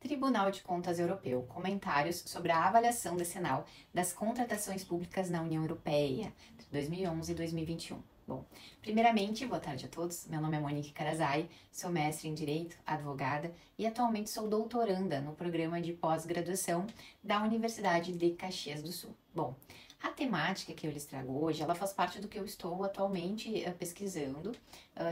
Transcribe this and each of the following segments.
Tribunal de Contas Europeu. Comentários sobre a avaliação decenal das contratações públicas na União Europeia, entre 2011 e 2021. Bom, primeiramente, boa tarde a todos. Meu nome é Monique Carazai, sou mestre em Direito, advogada e atualmente sou doutoranda no programa de pós-graduação da Universidade de Caxias do Sul. Bom, a temática que eu lhes trago hoje, ela faz parte do que eu estou atualmente pesquisando,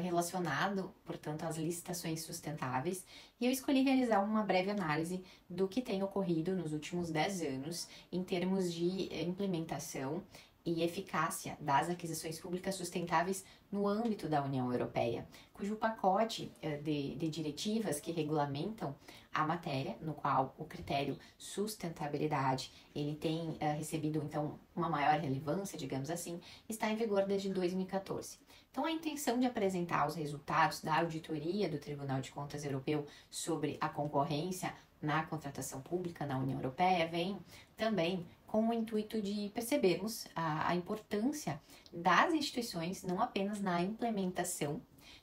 relacionado, portanto, às licitações sustentáveis, e eu escolhi realizar uma breve análise do que tem ocorrido nos últimos 10 anos em termos de implementação e eficácia das aquisições públicas sustentáveis no âmbito da União Europeia, cujo pacote de diretivas que regulamentam a matéria, no qual o critério sustentabilidade ele tem recebido então uma maior relevância, digamos assim, está em vigor desde 2014. Então, a intenção de apresentar os resultados da auditoria do Tribunal de Contas Europeu sobre a concorrência na contratação pública na União Europeia vem também com o intuito de percebermos a importância das instituições não apenas na implementação,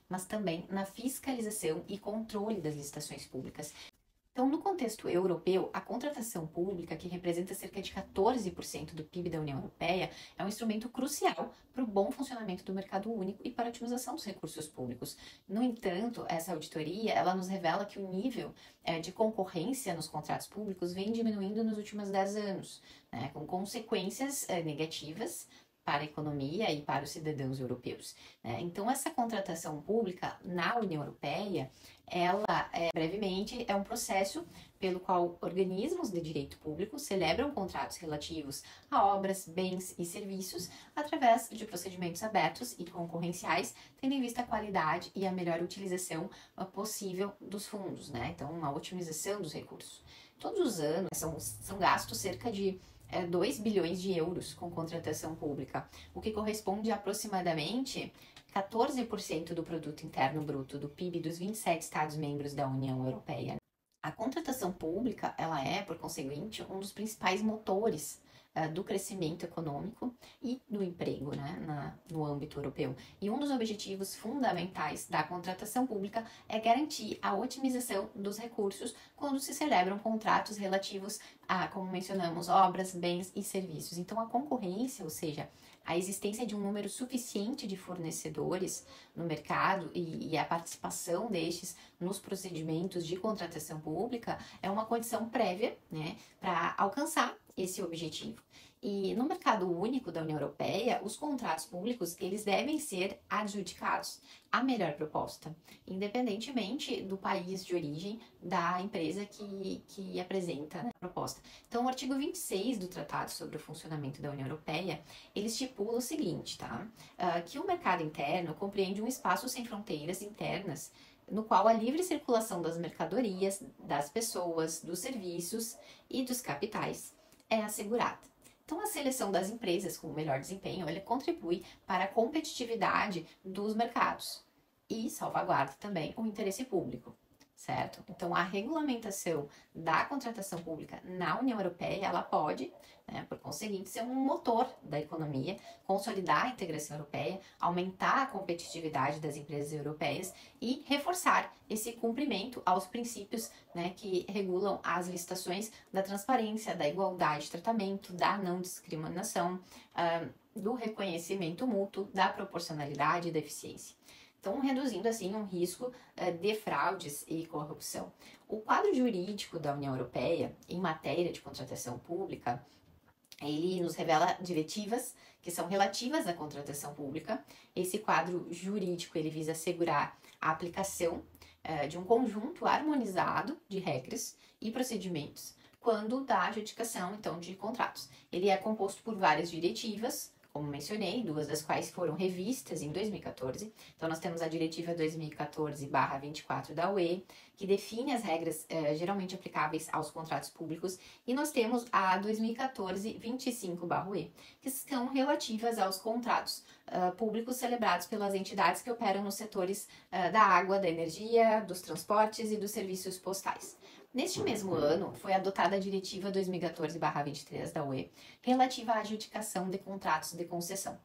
mas também na fiscalização e controle das licitações públicas. Então, no contexto europeu, a contratação pública, que representa cerca de 14% do PIB da União Europeia, é um instrumento crucial para o bom funcionamento do mercado único e para a otimização dos recursos públicos. No entanto, essa auditoria, ela nos revela que o nível de concorrência nos contratos públicos vem diminuindo nos últimos 10 anos, né, com consequências negativas para a economia e para os cidadãos europeus, né? Então, essa contratação pública na União Europeia, ela, brevemente, é um processo pelo qual organismos de direito público celebram contratos relativos a obras, bens e serviços através de procedimentos abertos e concorrenciais, tendo em vista a qualidade e a melhor utilização possível dos fundos, né? Então, uma otimização dos recursos. Todos os anos são gastos cerca de 2 bilhões de euros com contratação pública, o que corresponde a aproximadamente 14% do produto interno bruto do PIB dos 27 Estados-membros da União Europeia. A contratação pública, ela é, por conseguinte, um dos principais motores do crescimento econômico e do emprego, né, no âmbito europeu. E um dos objetivos fundamentais da contratação pública é garantir a otimização dos recursos quando se celebram contratos relativos a, como mencionamos, obras, bens e serviços. Então, a concorrência, ou seja, a existência de um número suficiente de fornecedores no mercado e a participação destes nos procedimentos de contratação pública é uma condição prévia, né, para alcançar esse objetivo. E no mercado único da União Europeia, os contratos públicos, eles devem ser adjudicados à melhor proposta, independentemente do país de origem da empresa que apresenta, né, a proposta. Então, o artigo 26 do Tratado sobre o Funcionamento da União Europeia, ele estipula o seguinte, tá? Que o mercado interno compreende um espaço sem fronteiras internas, no qual a livre circulação das mercadorias, das pessoas, dos serviços e dos capitais é assegurada. Então, a seleção das empresas com o melhor desempenho, ele contribui para a competitividade dos mercados e salvaguarda também o interesse público, certo? Então, a regulamentação da contratação pública na União Europeia, ela pode, né, por conseguinte, ser um motor da economia, consolidar a integração europeia, aumentar a competitividade das empresas europeias e reforçar esse cumprimento aos princípios, né, que regulam as licitações da transparência, da igualdade de tratamento, da não discriminação, do reconhecimento mútuo, da proporcionalidade e da eficiência. Então, reduzindo assim um risco de fraudes e corrupção. O quadro jurídico da União Europeia em matéria de contratação pública, ele nos revela diretivas que são relativas à contratação pública. Esse quadro jurídico, ele visa assegurar a aplicação de um conjunto harmonizado de regras e procedimentos quando da adjudicação, então, de contratos. Ele é composto por várias diretivas, como mencionei, duas das quais foram revistas em 2014. Então, nós temos a Diretiva 2014/24 da UE, que define as regras geralmente aplicáveis aos contratos públicos, e nós temos a 2014/25/UE, que são relativas aos contratos públicos celebrados pelas entidades que operam nos setores da água, da energia, dos transportes e dos serviços postais. Neste mesmo ano, foi adotada a Diretiva 2014/23 da UE, relativa à adjudicação de contratos de concessão.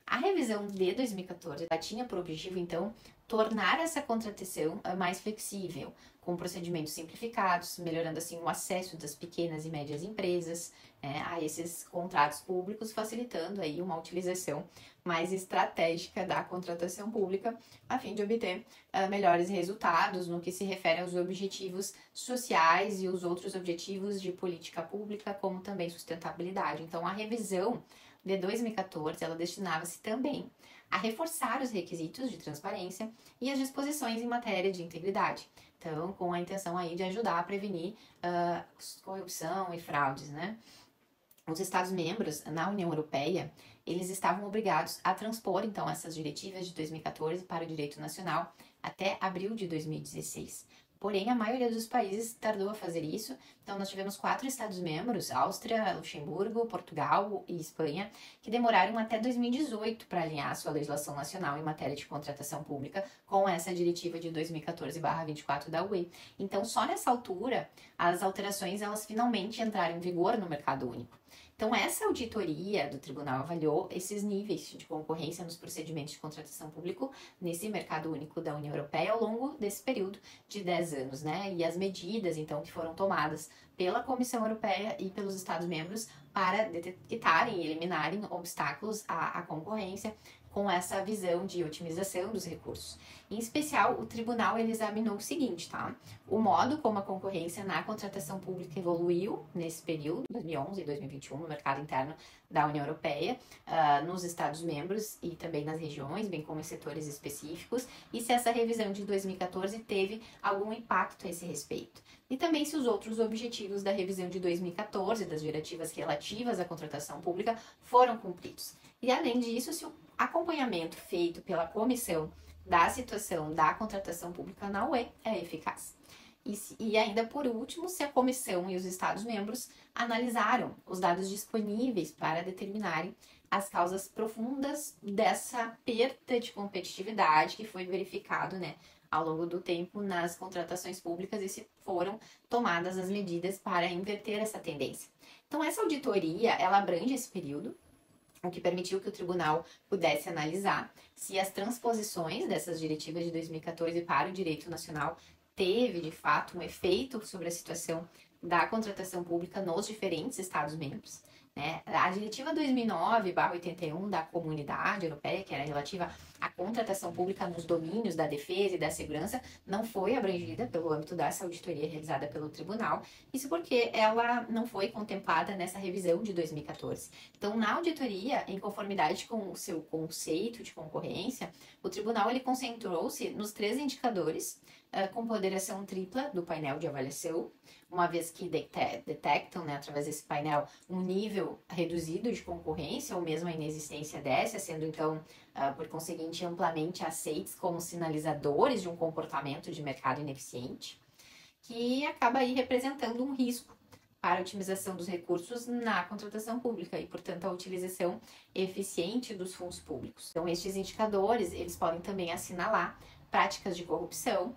A revisão de 2014 ela tinha por objetivo, então, tornar essa contratação mais flexível, com procedimentos simplificados, melhorando assim o acesso das pequenas e médias empresas a esses contratos públicos, facilitando aí uma utilização mais estratégica da contratação pública, a fim de obter melhores resultados no que se refere aos objetivos sociais e os outros objetivos de política pública, como também sustentabilidade. Então, a revisão de 2014, ela destinava-se também a reforçar os requisitos de transparência e as disposições em matéria de integridade. Então, com a intenção aí de ajudar a prevenir corrupção e fraudes, né? Os Estados-membros na União Europeia, eles estavam obrigados a transpor, então, essas diretivas de 2014 para o direito nacional até abril de 2016. Porém, a maioria dos países tardou a fazer isso. Então, nós tivemos 4 Estados-membros, Áustria, Luxemburgo, Portugal e Espanha, que demoraram até 2018 para alinhar sua legislação nacional em matéria de contratação pública com essa diretiva de 2014/24 da UE. Então, só nessa altura, as alterações, elas finalmente entraram em vigor no mercado único. Então, essa auditoria do tribunal avaliou esses níveis de concorrência nos procedimentos de contratação pública nesse mercado único da União Europeia ao longo desse período de 10 anos, né? E as medidas, então, que foram tomadas pela Comissão Europeia e pelos Estados-membros para detectarem e eliminarem obstáculos à concorrência com essa visão de otimização dos recursos. Em especial, o tribunal ele examinou o seguinte, tá? O modo como a concorrência na contratação pública evoluiu nesse período, 2011 e 2021, no mercado interno da União Europeia, nos Estados-membros e também nas regiões, bem como em setores específicos, e se essa revisão de 2014 teve algum impacto a esse respeito. E também se os outros objetivos da revisão de 2014, das diretivas relativas à contratação pública, foram cumpridos. E além disso, se o acompanhamento feito pela comissão da situação da contratação pública na UE é eficaz. E ainda por último, se a comissão e os Estados-membros analisaram os dados disponíveis para determinarem as causas profundas dessa perda de competitividade que foi verificado, né, ao longo do tempo nas contratações públicas e se foram tomadas as medidas para inverter essa tendência. Então, essa auditoria, ela abrange esse período, o que permitiu que o tribunal pudesse analisar se as transposições dessas diretivas de 2014 para o direito nacional teve, de fato, um efeito sobre a situação da contratação pública nos diferentes Estados-membros. Né? A diretiva 2009/81 da Comunidade Europeia, que era relativa à contratação pública nos domínios da defesa e da segurança, não foi abrangida pelo âmbito dessa auditoria realizada pelo tribunal, isso porque ela não foi contemplada nessa revisão de 2014. Então, na auditoria, em conformidade com o seu conceito de concorrência, o tribunal ele concentrou-se nos 3 indicadores com ponderação tripla do painel de avaliação, uma vez que detectam, né, através desse painel, um nível reduzido de concorrência ou mesmo a inexistência dessa, sendo então, por conseguinte, amplamente aceitos como sinalizadores de um comportamento de mercado ineficiente, que acaba aí representando um risco para a otimização dos recursos na contratação pública e, portanto, a utilização eficiente dos fundos públicos. Então, estes indicadores, eles podem também assinalar práticas de corrupção.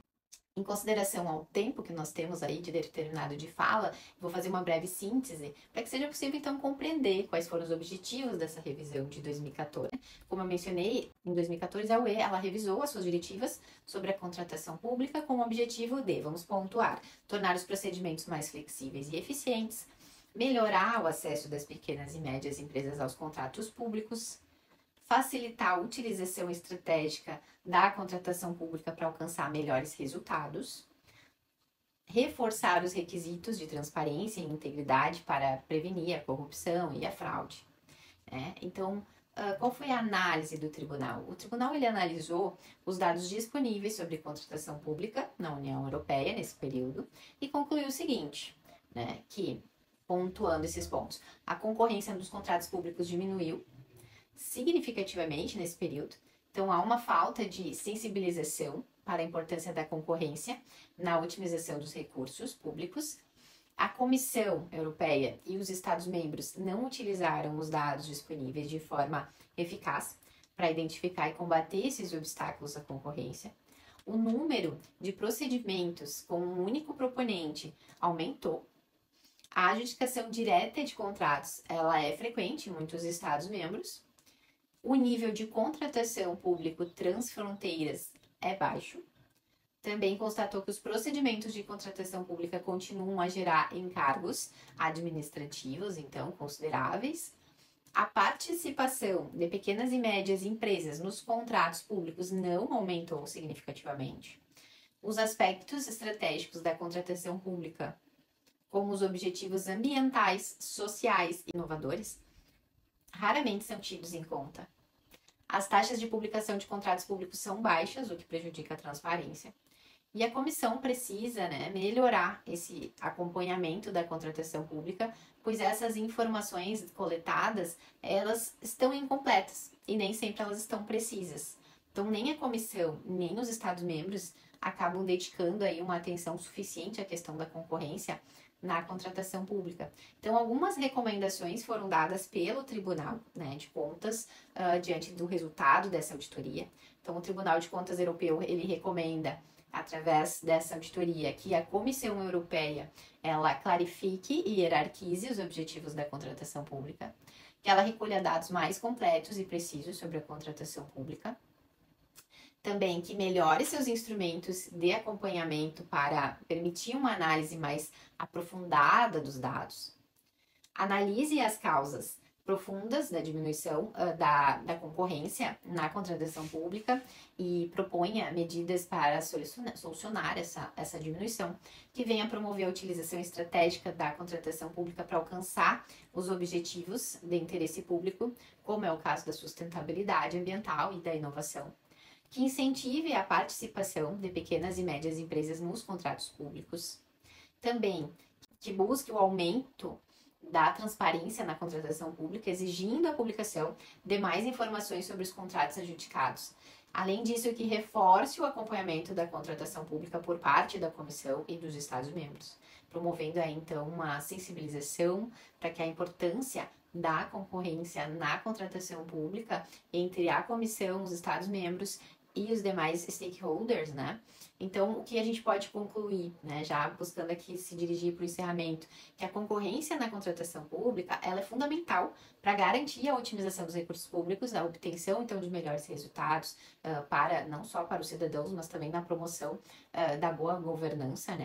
Em consideração ao tempo que nós temos aí de determinado de fala, vou fazer uma breve síntese para que seja possível, então, compreender quais foram os objetivos dessa revisão de 2014. Como eu mencionei, em 2014, a UE ela revisou as suas diretivas sobre a contratação pública com o objetivo de, vamos pontuar, tornar os procedimentos mais flexíveis e eficientes, melhorar o acesso das pequenas e médias empresas aos contratos públicos, facilitar a utilização estratégica da contratação pública para alcançar melhores resultados, reforçar os requisitos de transparência e integridade para prevenir a corrupção e a fraude. Então, qual foi a análise do tribunal? O tribunal ele analisou os dados disponíveis sobre contratação pública na União Europeia nesse período e concluiu o seguinte, né, que, pontuando esses pontos, a concorrência dos contratos públicos diminuiu significativamente nesse período. Então, há uma falta de sensibilização para a importância da concorrência na otimização dos recursos públicos. A Comissão Europeia e os Estados-membros não utilizaram os dados disponíveis de forma eficaz para identificar e combater esses obstáculos à concorrência. O número de procedimentos com um único proponente aumentou. A adjudicação direta de contratos ela é frequente em muitos Estados-membros. O nível de contratação público transfronteiras é baixo. Também constatou que os procedimentos de contratação pública continuam a gerar encargos administrativos, então, consideráveis. A participação de pequenas e médias empresas nos contratos públicos não aumentou significativamente. Os aspectos estratégicos da contratação pública, como os objetivos ambientais, sociais e inovadores, raramente são tidos em conta. As taxas de publicação de contratos públicos são baixas, o que prejudica a transparência. E a comissão precisa, melhorar esse acompanhamento da contratação pública, pois essas informações coletadas, elas estão incompletas e nem sempre elas estão precisas. Então, nem a comissão, nem os Estados-membros acabam dedicando aí uma atenção suficiente à questão da concorrência na contratação pública. Então, algumas recomendações foram dadas pelo Tribunal, de Contas diante do resultado dessa auditoria. Então, o Tribunal de Contas Europeu, ele recomenda, através dessa auditoria, que a Comissão Europeia ela clarifique e hierarquize os objetivos da contratação pública, que ela recolha dados mais completos e precisos sobre a contratação pública, também que melhore seus instrumentos de acompanhamento para permitir uma análise mais aprofundada dos dados, analise as causas profundas da diminuição da concorrência na contratação pública e proponha medidas para solucionar essa diminuição, que venha promover a utilização estratégica da contratação pública para alcançar os objetivos de interesse público, como é o caso da sustentabilidade ambiental e da inovação, que incentive a participação de pequenas e médias empresas nos contratos públicos, também que busque o aumento da transparência na contratação pública, exigindo a publicação de mais informações sobre os contratos adjudicados. Além disso, que reforce o acompanhamento da contratação pública por parte da Comissão e dos Estados-membros, promovendo aí, então, uma sensibilização para que a importância da concorrência na contratação pública entre a Comissão, os Estados-membros e os demais stakeholders, Então, o que a gente pode concluir, já buscando aqui se dirigir para o encerramento, que a concorrência na contratação pública, ela é fundamental para garantir a otimização dos recursos públicos, a obtenção, então, de melhores resultados, não só para os cidadãos, mas também na promoção da boa governança,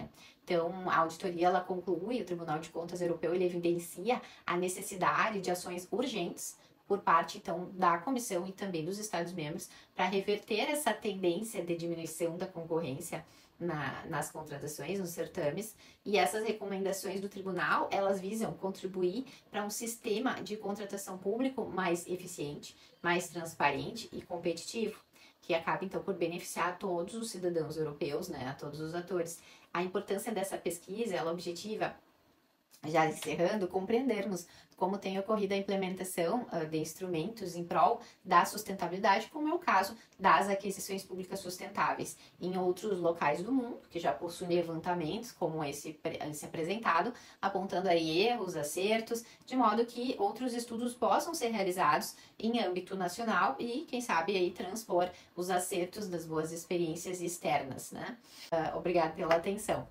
Então, a auditoria, ela conclui, o Tribunal de Contas Europeu, ele evidencia a necessidade de ações urgentes por parte, então, da Comissão e também dos Estados-membros para reverter essa tendência de diminuição da concorrência nas contratações, nos certames, e essas recomendações do Tribunal, elas visam contribuir para um sistema de contratação público mais eficiente, mais transparente e competitivo, que acaba, então, por beneficiar a todos os cidadãos europeus, a todos os atores. A importância dessa pesquisa, ela objetiva, já encerrando, compreendermos como tem ocorrido a implementação de instrumentos em prol da sustentabilidade, como é o caso das aquisições públicas sustentáveis em outros locais do mundo, que já possuem levantamentos como esse apresentado, apontando aí erros, acertos, de modo que outros estudos possam ser realizados em âmbito nacional e, quem sabe, aí transpor os acertos das boas experiências externas, Obrigada pela atenção.